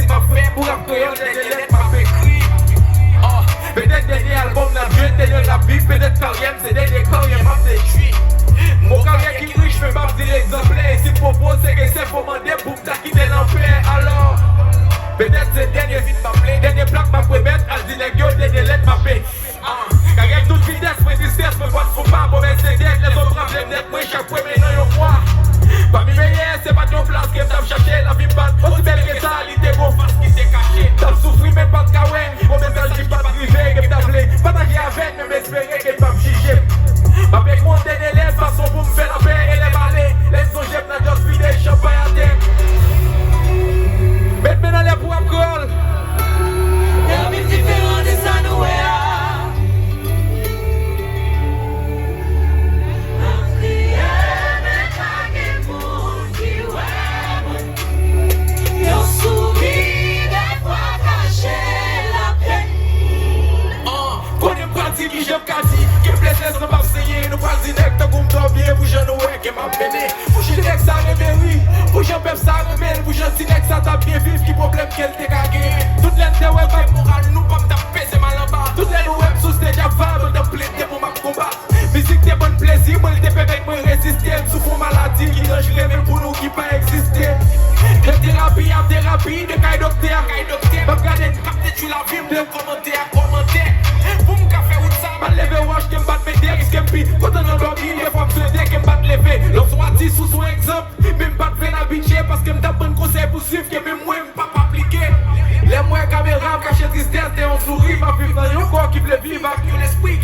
musique m'a fait pour après dernier lettre m'a écrit. Peut-être dernier album n'a vu, dernier la vie, peut-être carrière, c'est dernier carrière m'a détruit. Mon carrière qui brille, je fais ma petite exemplaire. Et si propose, c'est que c'est pour demander pour que quitter l'enfer. Alors, peut-être c'est dernier vite m'a plaît, dernier plaque m'a prémettre, elle dit les gars, dernier lettre m'a paix. Carrière toute vitesse, mais tristesse, mais pas de pas, mauvais c'est d'être, les autres problèmes d'être, moi chaque fois, mais non, y'a moi. Parmi mes yeux, c'est pas ton place que t'as cherché, la vie pas aussi belle que ça, l'idée gros face qui t'est caché. T'as souffri, mais pas de kawin, mon message dit pas de privé, que t'as voulu, partager avec, mais m'espérer que t'as me juger. Avec mon dernier lettre, façon pour me faire la paix et les balais, les sons j'aime la just vide, champagne à terre. Mettez-moi dans les poids call. Y'a même différent de ça, nous, J'aime quasi, qui plaisir sans m'abseyer. Nous pas direct, comme toi bien, vous j'en ai qui m'a béné. Vous j'en ai ça réveille, vous j'en pep ça rebelle, vous j'en sinek ça t'a bien vivre, qui problème qu'elle t'est gagné. Toutes les deux web avec moral, nous pas taper, c'est mal en bas. Toutes les web sous stage à femme, dans plein de mon combat. Musique t'es bon plaisir, moi t'es avec moi résister. Souffre maladie qui range les mêmes pour nous qui pas exister. De thérapie à thérapie, de caille docteur à caille docteur. Même garder une capte, tu la vie, de commenter à commenter. Pour mon café ou ça, mal levé, wash, qui me bat mes risque me pi. Quand on a dormi, les fois me souhaiter qui me bat levé. L'on soit dit sous son exemple, même pas de faire habitué parce que me tape un conseil pour suivre, que même moi, me pas appliquer. Les moyens caméra, me cacher tristesse, et on sourit, ma vie dans un corps qui veut vivre avec l'esprit.